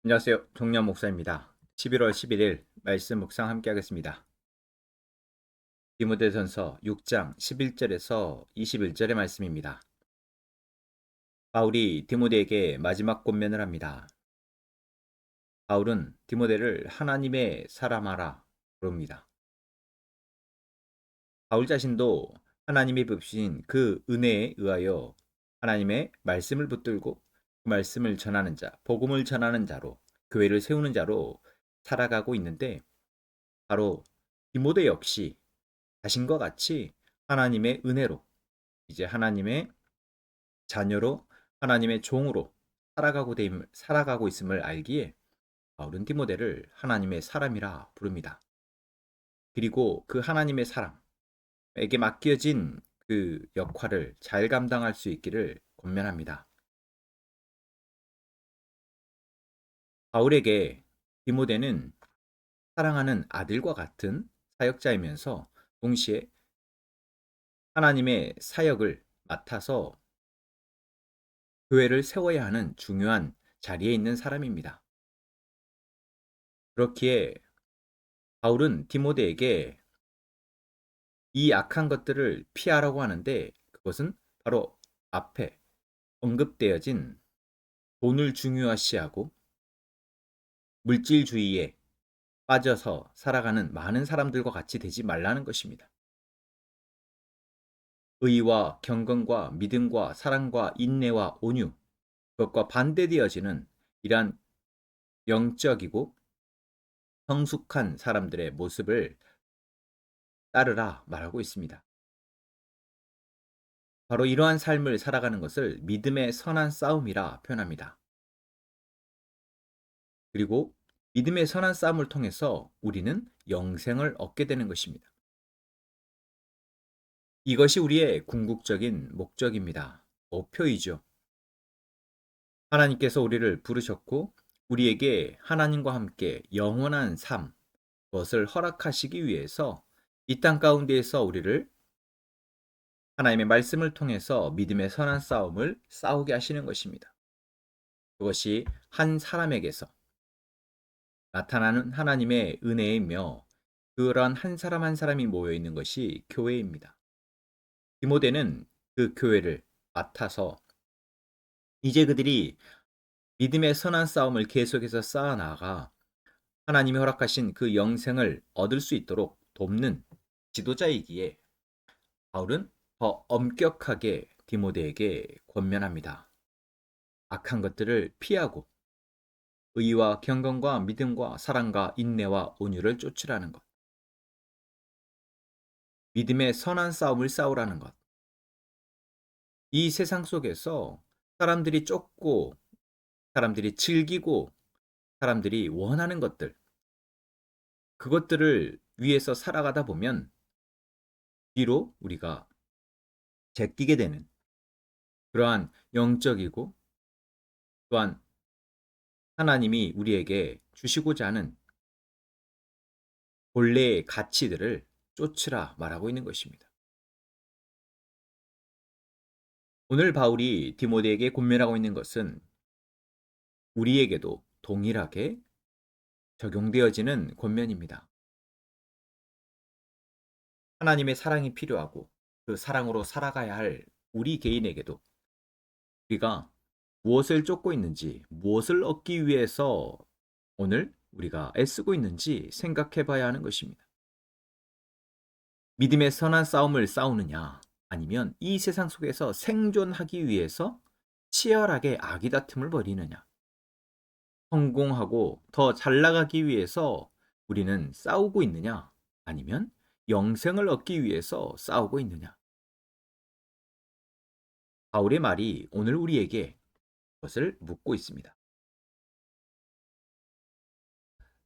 안녕하세요. 종려 목사입니다. 11월 11일 말씀 묵상 함께 하겠습니다. 디모데전서 6장 11절에서 21절의 말씀입니다. 바울이 디모데에게 마지막 권면을 합니다. 바울은 디모데를 하나님의 사람하라 부릅니다. 바울 자신도 하나님이 베푸신 그 은혜에 의하여 하나님의 말씀을 붙들고 그 말씀을 전하는 자, 복음을 전하는 자로, 교회를 세우는 자로 살아가고 있는데, 바로 디모데 역시 자신과 같이 하나님의 은혜로, 이제 하나님의 자녀로, 하나님의 종으로 살아가고 있음을 알기에 바울은 디모데를 하나님의 사람이라 부릅니다. 그리고 그 하나님의 사람에게 맡겨진 그 역할을 잘 감당할 수 있기를 권면합니다. 바울에게 디모데는 사랑하는 아들과 같은 사역자이면서 동시에 하나님의 사역을 맡아서 교회를 세워야 하는 중요한 자리에 있는 사람입니다. 그렇기에 바울은 디모데에게 이 악한 것들을 피하라고 하는데, 그것은 바로 앞에 언급되어진 돈을 중요시하고 물질주의에 빠져서 살아가는 많은 사람들과 같이 되지 말라는 것입니다. 의와 경건과 믿음과 사랑과 인내와 온유, 그것과 반대되어지는 이러한 영적이고 성숙한 사람들의 모습을 따르라 말하고 있습니다. 바로 이러한 삶을 살아가는 것을 믿음의 선한 싸움이라 표현합니다. 그리고 믿음의 선한 싸움을 통해서 우리는 영생을 얻게 되는 것입니다. 이것이 우리의 궁극적인 목적입니다. 목표이죠. 하나님께서 우리를 부르셨고 우리에게 하나님과 함께 영원한 삶, 그것을 허락하시기 위해서 이 땅 가운데에서 우리를 하나님의 말씀을 통해서 믿음의 선한 싸움을 싸우게 하시는 것입니다. 그것이 한 사람에게서 나타나는 하나님의 은혜이며, 그러한 한 사람 한 사람이 모여 있는 것이 교회입니다. 디모데는 그 교회를 맡아서 이제 그들이 믿음의 선한 싸움을 계속해서 쌓아나가 하나님이 허락하신 그 영생을 얻을 수 있도록 돕는 지도자이기에 바울은 더 엄격하게 디모데에게 권면합니다. 악한 것들을 피하고 의와 경건과 믿음과 사랑과 인내와 온유를 쫓으라는 것. 믿음의 선한 싸움을 싸우라는 것. 이 세상 속에서 사람들이 쫓고, 사람들이 즐기고, 사람들이 원하는 것들, 그것들을 위해서 살아가다 보면 뒤로 우리가 제끼게 되는 그러한 영적이고, 또한 하나님이 우리에게 주시고자 하는 본래의 가치들을 쫓으라 말하고 있는 것입니다. 오늘 바울이 디모데에게 권면하고 있는 것은 우리에게도 동일하게 적용되어지는 권면입니다. 하나님의 사랑이 필요하고 그 사랑으로 살아가야 할 우리 개인에게도 우리가 무엇을 쫓고 있는지, 무엇을 얻기 위해서 오늘 우리가 애쓰고 있는지 생각해 봐야 하는 것입니다. 믿음의 선한 싸움을 싸우느냐, 아니면 이 세상 속에서 생존하기 위해서 치열하게 아기다툼을 벌이느냐, 성공하고 더 잘 나가기 위해서 우리는 싸우고 있느냐, 아니면 영생을 얻기 위해서 싸우고 있느냐. 바울의 말이 오늘 우리에게 그것을 묻고 있습니다.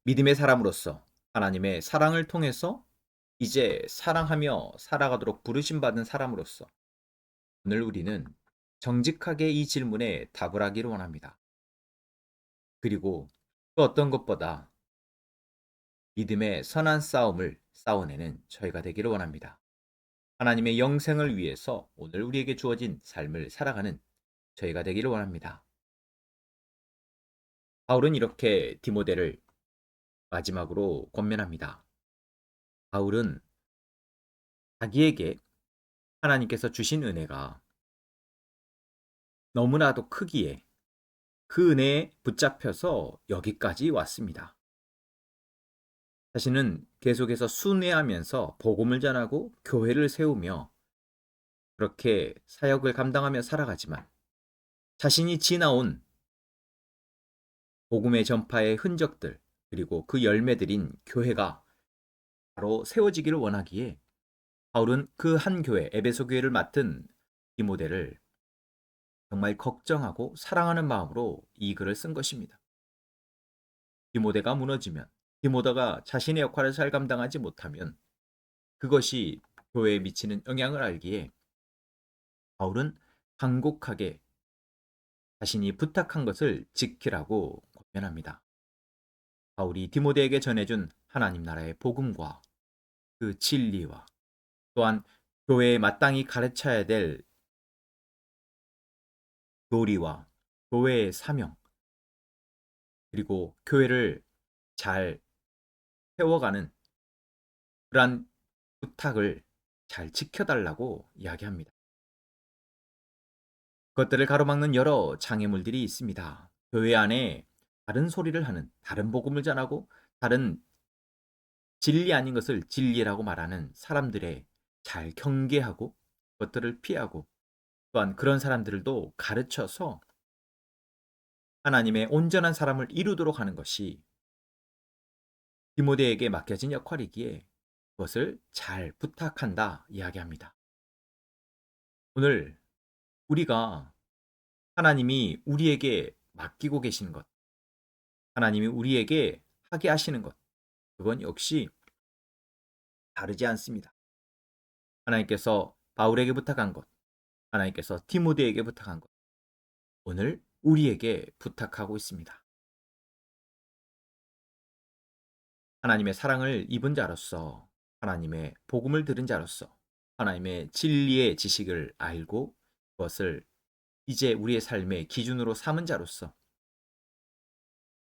믿음의 사람으로서 하나님의 사랑을 통해서 이제 사랑하며 살아가도록 부르심받은 사람으로서 오늘 우리는 정직하게 이 질문에 답을 하기를 원합니다. 그리고 그 어떤 것보다 믿음의 선한 싸움을 싸워내는 저희가 되기를 원합니다. 하나님의 영생을 위해서 오늘 우리에게 주어진 삶을 살아가는 저희가 되기를 원합니다. 바울은 이렇게 디모데를 마지막으로 권면합니다. 바울은 자기에게 하나님께서 주신 은혜가 너무나도 크기에 그 은혜에 붙잡혀서 여기까지 왔습니다. 자신은 계속해서 순회하면서 복음을 전하고 교회를 세우며 그렇게 사역을 감당하며 살아가지만 자신이 지나온 복음의 전파의 흔적들 그리고 그 열매들인 교회가 바로 세워지기를 원하기에 바울은 그 한 교회 에베소 교회를 맡은 디모데를 정말 걱정하고 사랑하는 마음으로 이 글을 쓴 것입니다. 디모데가 무너지면 디모데가 자신의 역할을 잘 감당하지 못하면 그것이 교회에 미치는 영향을 알기에 바울은 간곡하게 자신이 부탁한 것을 지키라고 권면합니다. 바울이 디모데에게 전해준 하나님 나라의 복음과 그 진리와 또한 교회에 마땅히 가르쳐야 될 교리와 교회의 사명 그리고 교회를 잘 세워가는 그러한 부탁을 잘 지켜달라고 이야기합니다. 그것들을 가로막는 여러 장애물들이 있습니다. 교회 안에 다른 소리를 하는, 다른 복음을 전하고 다른 진리 아닌 것을 진리라고 말하는 사람들의 잘 경계하고 그것들을 피하고 또한 그런 사람들도 가르쳐서 하나님의 온전한 사람을 이루도록 하는 것이 디모데에게 맡겨진 역할이기에 그것을 잘 부탁한다 이야기합니다. 오늘 우리가 하나님이 우리에게 맡기고 계신 것, 하나님이 우리에게 하게 하시는 것, 그건 역시 다르지 않습니다. 하나님께서 바울에게 부탁한 것, 하나님께서 디모데에게 부탁한 것, 오늘 우리에게 부탁하고 있습니다. 하나님의 사랑을 입은 자로서, 하나님의 복음을 들은 자로서, 하나님의 진리의 지식을 알고 그것을 이제 우리의 삶의 기준으로 삼은 자로서,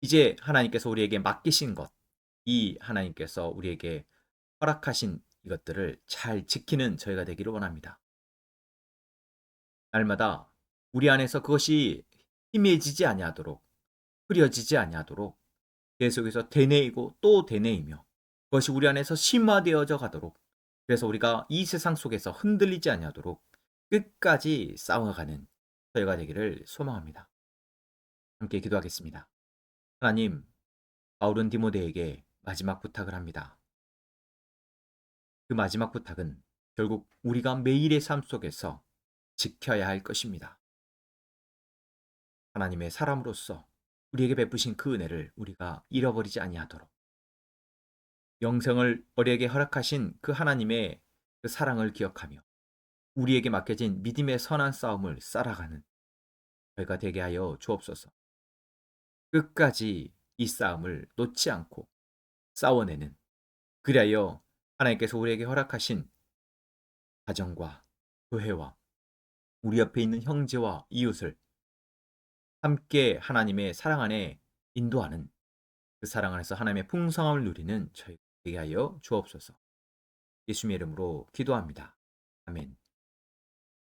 이제 하나님께서 우리에게 맡기신 것, 이 하나님께서 우리에게 허락하신 이것들을 잘 지키는 저희가 되기를 원합니다. 날마다 우리 안에서 그것이 희미해지지 아니하도록 흐려지지 아니하도록 계속해서 되뇌이고 또 되뇌이며 그것이 우리 안에서 심화되어져 가도록 그래서 우리가 이 세상 속에서 흔들리지 아니하도록 끝까지 싸워가는 저희가 되기를 소망합니다. 함께 기도하겠습니다. 하나님, 바울은 디모데에게 마지막 부탁을 합니다. 그 마지막 부탁은 결국 우리가 매일의 삶 속에서 지켜야 할 것입니다. 하나님의 사람으로서 우리에게 베푸신 그 은혜를 우리가 잃어버리지 아니하도록 영생을 우리에게 허락하신 그 하나님의 그 사랑을 기억하며 우리에게 맡겨진 믿음의 선한 싸움을 쌓아가는 저희가 되게 하여 주옵소서. 끝까지 이 싸움을 놓지 않고 싸워내는 그리하여 하나님께서 우리에게 허락하신 가정과 교회와 우리 옆에 있는 형제와 이웃을 함께 하나님의 사랑 안에 인도하는 그 사랑 안에서 하나님의 풍성함을 누리는 저희 되게 하여 주옵소서. 예수님의 이름으로 기도합니다. 아멘.